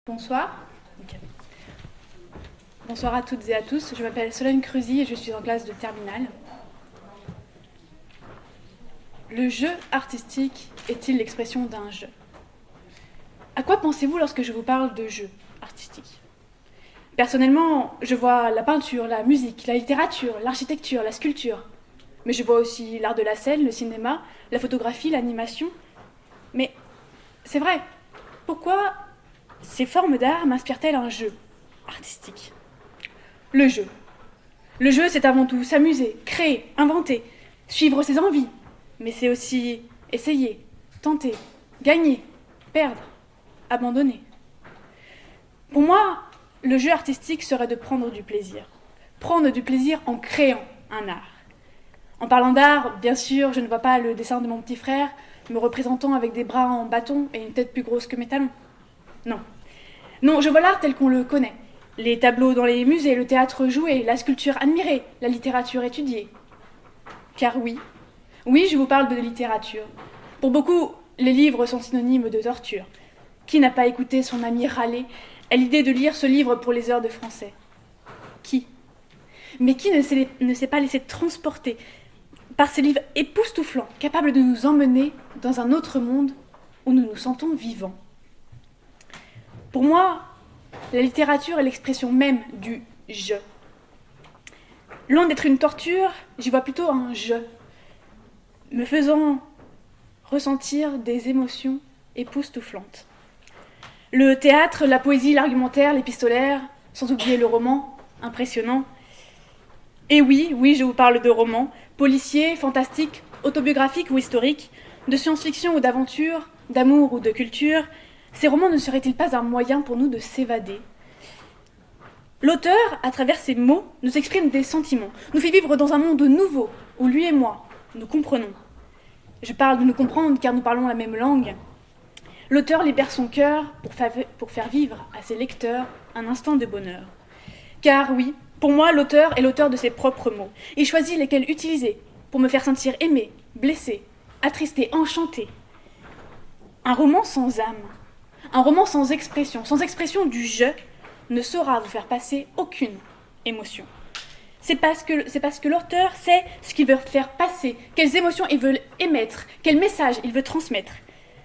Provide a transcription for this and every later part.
Bonsoir. Ok. Bonsoir à toutes et à tous. Je m'appelle Solène Creusy et je suis en classe de terminale. Le jeu artistique est-il l'expression d'un jeu ? À quoi pensez-vous lorsque je vous parle de jeu artistique ? Personnellement, je vois la peinture, la musique, la littérature, l'architecture, la sculpture. Mais je vois aussi l'art de la scène, le cinéma, la photographie, l'animation. Mais c'est vrai, pourquoi ces formes d'art m'inspirent-elles un jeu artistique ? Le jeu. Le jeu, c'est avant tout s'amuser, créer, inventer, suivre ses envies. Mais c'est aussi essayer, tenter, gagner, perdre, abandonner. Pour moi, le jeu artistique serait de prendre du plaisir. Prendre du plaisir en créant un art. En parlant d'art, bien sûr, je ne vois pas le dessin de mon petit frère me représentant avec des bras en bâton et une tête plus grosse que mes talons. Non. Non, je vois l'art tel qu'on le connaît. Les tableaux dans les musées, le théâtre joué, la sculpture admirée, la littérature étudiée. Car oui, je vous parle de littérature. Pour beaucoup, les livres sont synonymes de torture. Qui n'a pas écouté son ami râler à l'idée de lire ce livre pour les heures de français ? Qui ? Mais qui ne s'est pas laissé transporter par ces livres époustouflants, capables de nous emmener dans un autre monde où nous nous sentons vivants ? Pour moi, la littérature est l'expression même du « je ». Loin d'être une torture, j'y vois plutôt un « je », me faisant ressentir des émotions époustouflantes. Le théâtre, la poésie, l'argumentaire, l'épistolaire, sans oublier le roman, impressionnant. Et oui, je vous parle de romans, policiers, fantastiques, autobiographiques ou historiques, de science-fiction ou d'aventure, d'amour ou de culture. Ces romans ne seraient-ils pas un moyen pour nous de s'évader ? L'auteur, à travers ses mots, nous exprime des sentiments, nous fait vivre dans un monde nouveau, où lui et moi, nous comprenons. Je parle de nous comprendre car nous parlons la même langue. L'auteur libère son cœur pour faire vivre à ses lecteurs un instant de bonheur. Car oui, pour moi, l'auteur est l'auteur de ses propres mots. Il choisit lesquels utiliser pour me faire sentir aimé, blessé, attristé, enchanté. Un roman sans âme, un roman sans expression du « je », ne saura vous faire passer aucune émotion. C'est parce que l'auteur sait ce qu'il veut faire passer, quelles émotions il veut émettre, quel message il veut transmettre.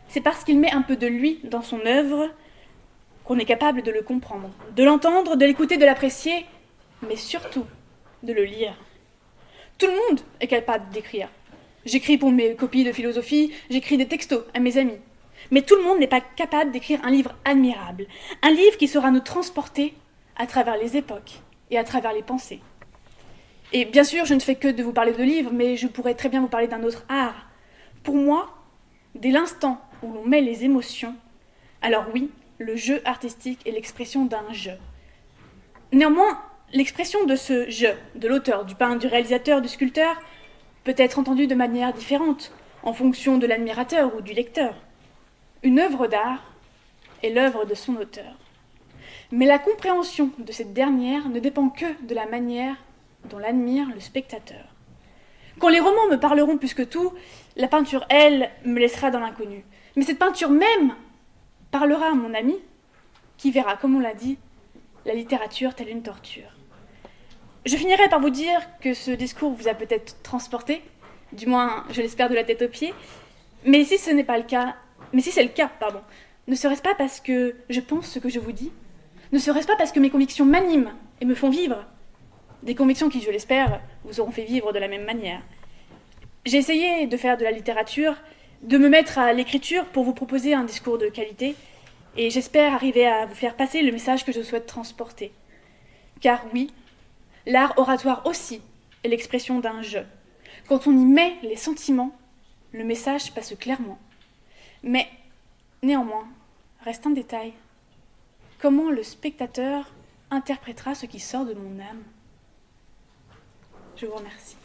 C'est parce qu'il met un peu de lui dans son œuvre qu'on est capable de le comprendre, de l'entendre, de l'écouter, de l'apprécier, mais surtout de le lire. Tout le monde est capable d'écrire. J'écris pour mes copies de philosophie, j'écris des textos à mes amis. Mais tout le monde n'est pas capable d'écrire un livre admirable, un livre qui saura nous transporter à travers les époques et à travers les pensées. Et bien sûr, je ne fais que de vous parler de livres, mais je pourrais très bien vous parler d'un autre art. Pour moi, dès l'instant où l'on met les émotions, alors oui, le jeu artistique est l'expression d'un « je ». Néanmoins, l'expression de ce « je », de l'auteur, du peintre, du réalisateur, du sculpteur, peut être entendue de manière différente, en fonction de l'admirateur ou du lecteur. Une œuvre d'art est l'œuvre de son auteur. Mais la compréhension de cette dernière ne dépend que de la manière dont l'admire le spectateur. Quand les romans me parleront plus que tout, la peinture, elle, me laissera dans l'inconnu. Mais cette peinture même parlera à mon ami, qui verra, comme on l'a dit, la littérature telle une torture. Je finirai par vous dire que ce discours vous a peut-être transporté, du moins je l'espère de la tête aux pieds, mais si ce n'est pas le cas, ne serait-ce pas parce que je pense ce que je vous dis ? Ne serait-ce pas parce que mes convictions m'animent et me font vivre ? Des convictions qui, je l'espère, vous auront fait vivre de la même manière. J'ai essayé de faire de la littérature, de me mettre à l'écriture pour vous proposer un discours de qualité, et j'espère arriver à vous faire passer le message que je souhaite transporter. Car oui, l'art oratoire aussi est l'expression d'un « je ». Quand on y met les sentiments, le message passe clairement. Mais, néanmoins, reste un détail. Comment le spectateur interprétera ce qui sort de mon âme ? Je vous remercie.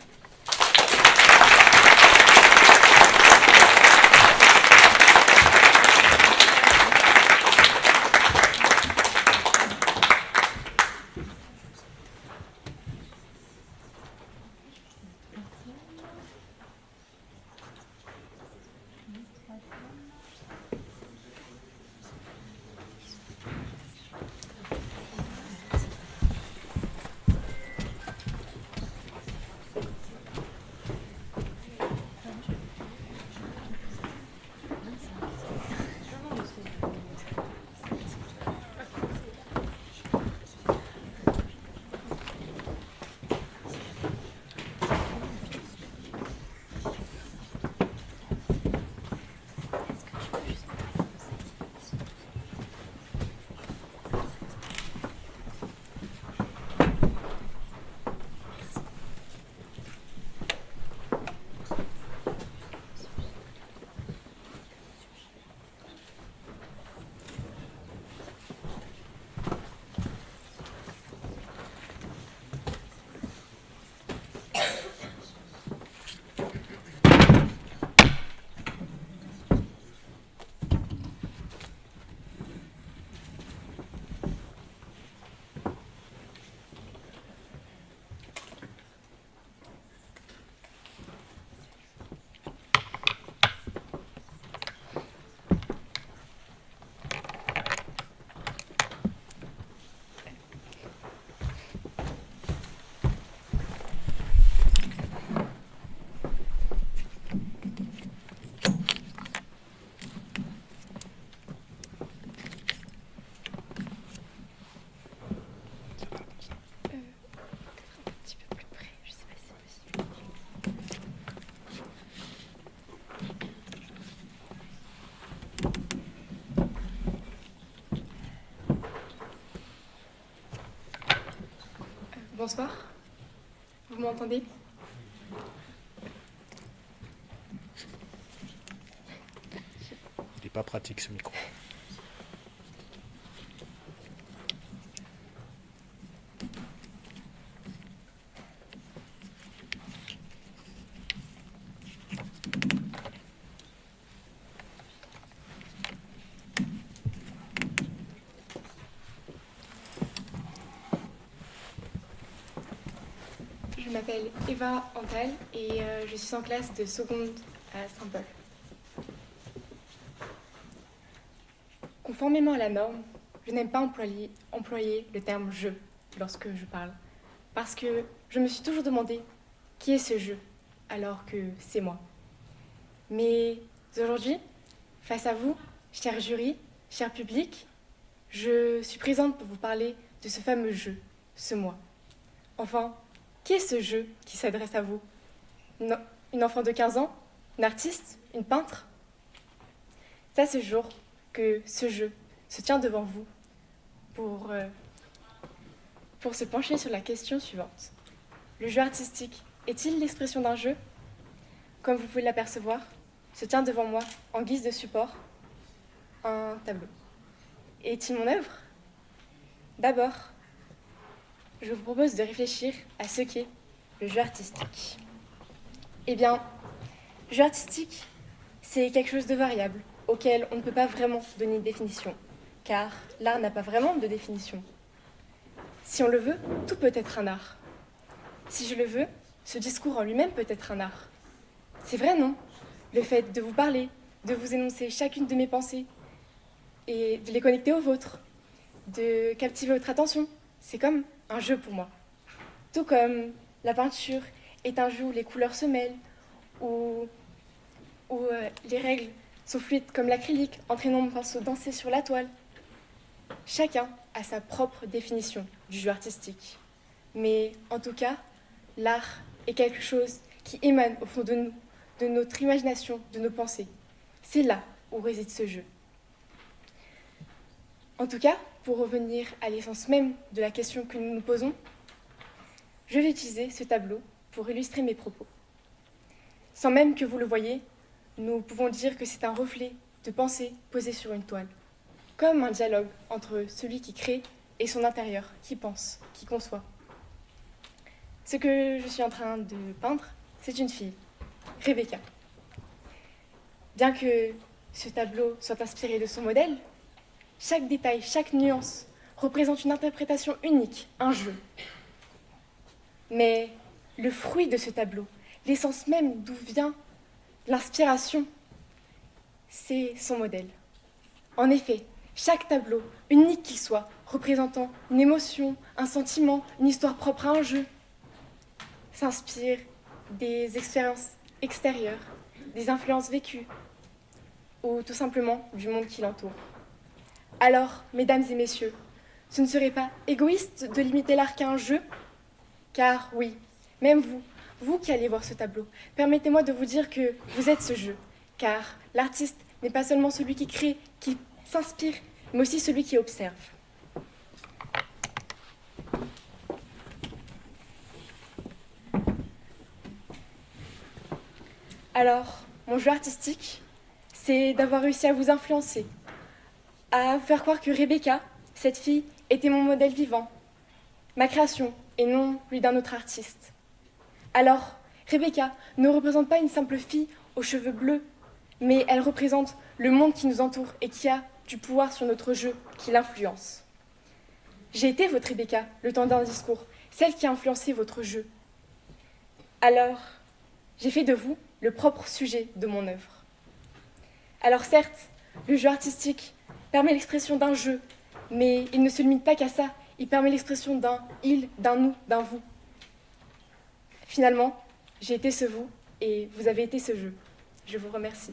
Bonsoir. Vous m'entendez? Il n'est pas pratique ce micro. Je m'appelle Eva Antal et je suis en classe de seconde à Saint-Paul. Conformément à la norme, je n'aime pas employer le terme « je » lorsque je parle, parce que je me suis toujours demandé qui est ce « je » alors que c'est moi. Mais aujourd'hui, face à vous, cher jury, cher public, je suis présente pour vous parler de ce fameux « je », ce moi. Enfin, qui est ce « je » qui s'adresse à vous? Une enfant de 15 ans? Une artiste? Une peintre? C'est à ce jour que ce « je » se tient devant vous pour se pencher sur la question suivante. Le jeu artistique est-il l'expression d'un jeu? Comme vous pouvez l'apercevoir, se tient devant moi, en guise de support, un tableau. Est-il mon œuvre? D'abord, je vous propose de réfléchir à ce qu'est le jeu artistique. Eh bien, le jeu artistique, c'est quelque chose de variable, auquel on ne peut pas vraiment donner une définition, car l'art n'a pas vraiment de définition. Si on le veut, tout peut être un art. Si je le veux, ce discours en lui-même peut être un art. C'est vrai, non? Le fait de vous parler, de vous énoncer chacune de mes pensées, et de les connecter aux vôtres, de captiver votre attention, c'est comme un jeu pour moi. Tout comme la peinture est un jeu où les couleurs se mêlent, où les règles sont fluides comme l'acrylique, entraînant mon pinceau danser sur la toile. Chacun a sa propre définition du jeu artistique. Mais en tout cas, l'art est quelque chose qui émane au fond de nous, de notre imagination, de nos pensées. C'est là où réside ce jeu. En tout cas, pour revenir à l'essence même de la question que nous nous posons, je vais utiliser ce tableau pour illustrer mes propos. Sans même que vous le voyiez, nous pouvons dire que c'est un reflet de pensée posé sur une toile, comme un dialogue entre celui qui crée et son intérieur, qui pense, qui conçoit. Ce que je suis en train de peindre, c'est une fille, Rebecca. Bien que ce tableau soit inspiré de son modèle, chaque détail, chaque nuance représente une interprétation unique, un jeu. Mais le fruit de ce tableau, l'essence même d'où vient l'inspiration, c'est son modèle. En effet, chaque tableau, unique qu'il soit, représentant une émotion, un sentiment, une histoire propre à un jeu, s'inspire des expériences extérieures, des influences vécues, ou tout simplement du monde qui l'entoure. Alors, mesdames et messieurs, ce ne serait pas égoïste de limiter l'art qu'à un jeu? Car oui, même vous qui allez voir ce tableau, permettez-moi de vous dire que vous êtes ce jeu. Car l'artiste n'est pas seulement celui qui crée, qui s'inspire, mais aussi celui qui observe. Alors, mon jeu artistique, c'est d'avoir réussi à vous influencer, à faire croire que Rebecca, cette fille, était mon modèle vivant, ma création, et non celui d'un autre artiste. Alors, Rebecca ne représente pas une simple fille aux cheveux bleus, mais elle représente le monde qui nous entoure et qui a du pouvoir sur notre jeu, qui l'influence. J'ai été votre Rebecca, le temps d'un discours, celle qui a influencé votre jeu. Alors, j'ai fait de vous le propre sujet de mon œuvre. Alors certes, le jeu artistique permet l'expression d'un jeu, mais il ne se limite pas qu'à ça, il permet l'expression d'un il, d'un nous, d'un vous. Finalement, j'ai été ce vous et vous avez été ce jeu. Je vous remercie.